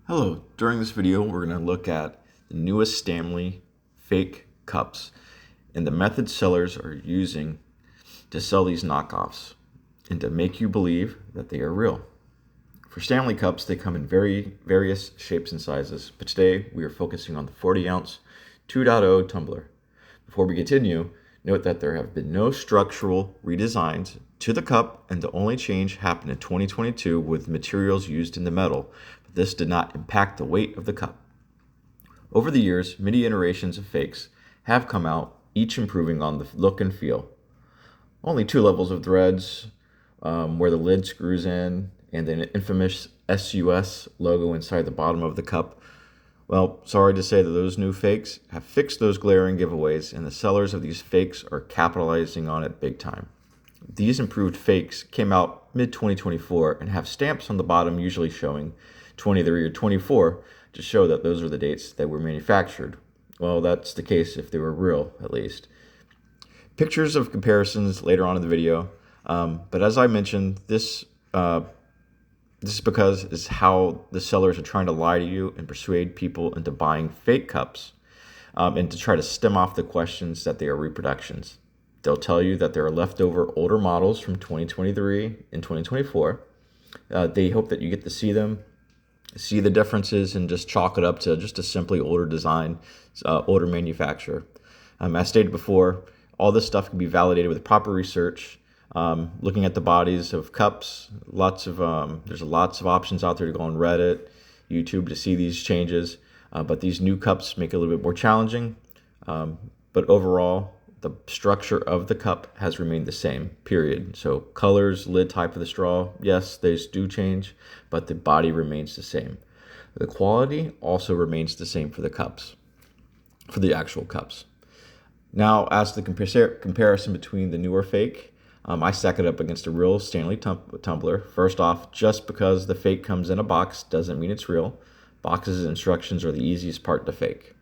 Hello, during this video we're going to look at the newest Stanley fake cups and the methods sellers are using to sell these knockoffs and to make you believe that they are real. For Stanley cups, they come in various shapes and sizes, but today we are focusing on the 40-ounce 2.0 tumbler. Before we continue, note that there have been no structural redesigns to the cup, and the only change happened in 2022 with materials used in the metal. But this did not impact the weight of the cup. Over the years, many iterations of fakes have come out, each improving on the look and feel. Only two levels of threads, where the lid screws in, and the infamous SUS logo inside the bottom of the cup. Well, sorry to say that those new fakes have fixed those glaring giveaways, and the sellers of these fakes are capitalizing on it big time. These improved fakes came out mid-2024 and have stamps on the bottom usually showing 23 or 24 to show that those are the dates that were manufactured. Well, that's the case if they were real, at least. Pictures of comparisons later on in the video, but as I mentioned, this is because it's how the sellers are trying to lie to you and persuade people into buying fake cups, and to try to stem off the questions that they are reproductions. They'll tell you that there are leftover older models from 2023 and 2024. They hope that you get to see them, see the differences, and just chalk it up to just a simply older design, older manufacturer. As stated before, all this stuff can be validated with proper research. Looking at the bodies of cups, there's lots of options out there to go on Reddit, YouTube to see these changes, but these new cups make it a little bit more challenging. But overall, the structure of the cup has remained the same, period. So colors, lid type of the straw, yes, these do change, but the body remains the same. The quality also remains the same for the cups, for the actual cups. Now, as the comparison between the newer fake, I stack it up against a real Stanley tumbler. First off, just because the fake comes in a box doesn't mean it's real. Boxes and instructions are the easiest part to fake.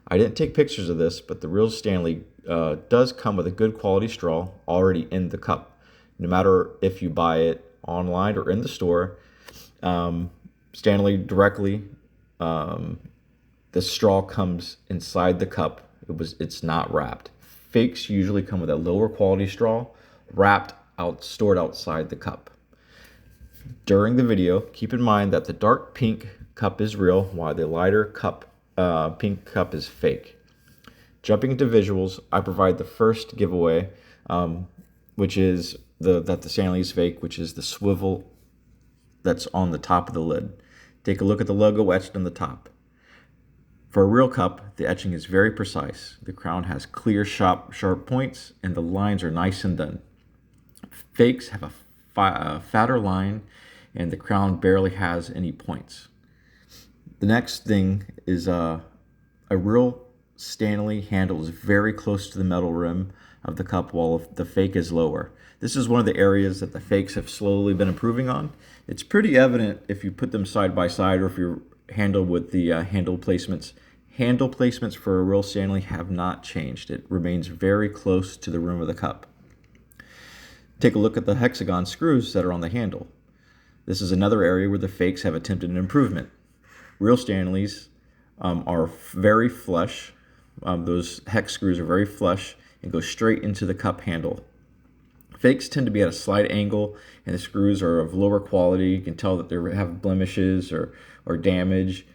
I didn't take pictures of this, but the real Stanley does come with a good quality straw already in the cup. No matter if you buy it online or in the store, Stanley directly, the straw comes inside the cup. It's not wrapped. Fakes usually come with a lower quality straw, stored outside the cup. During the video, keep in mind that the dark pink cup is real, while the lighter pink cup is fake. Jumping into visuals, I provide the first giveaway, which is that the Stanley is fake, which is the swivel that's on the top of the lid. Take a look at the logo etched on the top. For a real cup, the etching is very precise. The crown has clear, sharp points, and the lines are nice and done. Fakes have a fatter line, and the crown barely has any points. The next thing is a real Stanley handle is very close to the metal rim of the cup, while the fake is lower. This is one of the areas that the fakes have slowly been improving on. It's pretty evident if you put them side by side, or if you're handled with the handle placements. Handle placements for a real Stanley have not changed. It remains very close to the rim of the cup. Take a look at the hexagon screws that are on the handle. This is another area where the fakes have attempted an improvement. Real Stanleys are very flush. Those hex screws are very flush and go straight into the cup handle. Fakes tend to be at a slight angle, and the screws are of lower quality. You can tell that they have blemishes or damage,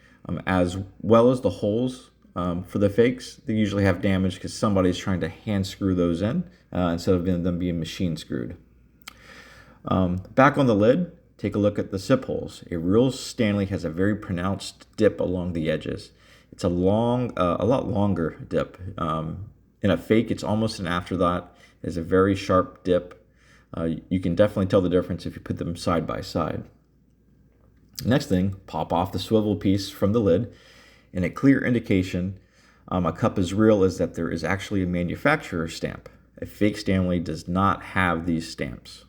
as well as the holes for the fakes. They usually have damage because somebody's trying to hand screw those in instead of them being machine screwed. Back on the lid, take a look at the sip holes. A real Stanley has a very pronounced dip along the edges. It's a lot longer dip. In a fake, it's almost an afterthought. It's a very sharp dip. You can definitely tell the difference if you put them side by side. Next thing, pop off the swivel piece from the lid, and a clear indication a cup is real is that there is actually a manufacturer stamp. A fake Stanley does not have these stamps.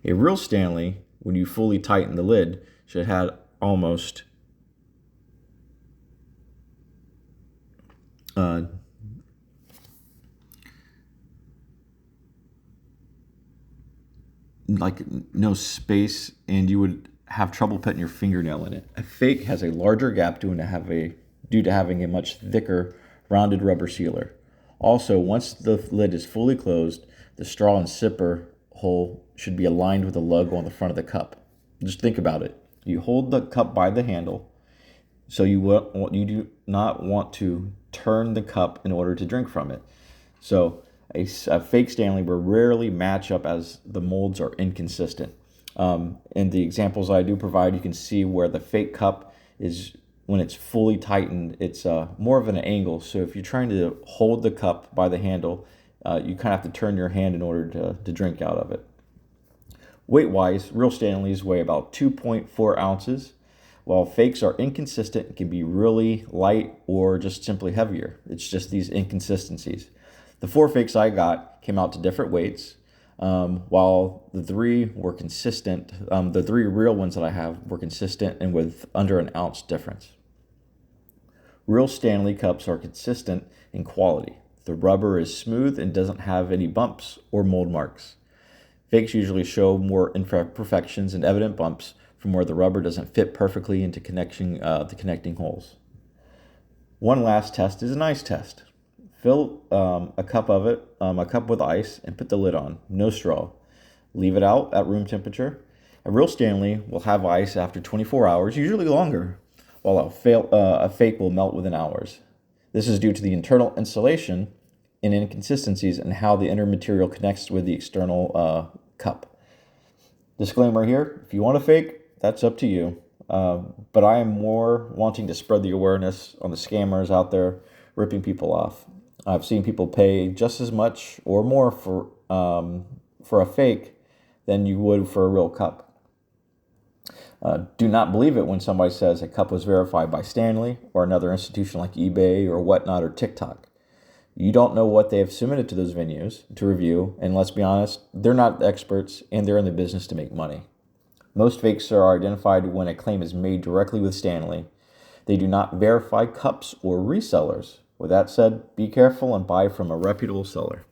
A real Stanley, when you fully tighten the lid, should have almost like no space, and you would have trouble putting your fingernail in it. A fake has a larger gap due to having a much thicker, rounded rubber sealer. Also, once the lid is fully closed, the straw and sipper hole should be aligned with the logo on the front of the cup. Just think about it. You hold the cup by the handle, so you do not want to turn the cup in order to drink from it. So a fake Stanley will rarely match up as the molds are inconsistent. In the examples I do provide, you can see where the fake cup is, when it's fully tightened, it's more of an angle. So if you're trying to hold the cup by the handle, you kind of have to turn your hand in order to drink out of it. Weight-wise, real Stanleys weigh about 2.4 ounces, while fakes are inconsistent and can be really light or just simply heavier. It's just these inconsistencies. The 4 fakes I got came out to different weights, while the 3 were consistent. The 3 real ones that I have were consistent and with under an ounce difference. Real Stanley cups are consistent in quality. The rubber is smooth and doesn't have any bumps or mold marks. Fakes usually show more imperfections and evident bumps from where the rubber doesn't fit perfectly into the connecting holes. One last test is an ice test. Fill a cup with ice and put the lid on, no straw. Leave it out at room temperature. A real Stanley will have ice after 24 hours, usually longer, while a fake will melt within hours. This is due to the internal insulation and inconsistencies in how the inner material connects with the external cup. Disclaimer here, if you want a fake, that's up to you. But I am more wanting to spread the awareness on the scammers out there ripping people off. I've seen people pay just as much or more for a fake than you would for a real cup. Do not believe it when somebody says a cup was verified by Stanley or another institution like eBay or whatnot or TikTok. You don't know what they have submitted to those venues to review, and let's be honest, they're not experts and they're in the business to make money. Most fakes are identified when a claim is made directly with Stanley. They do not verify cups or resellers. With that said, be careful and buy from a reputable seller.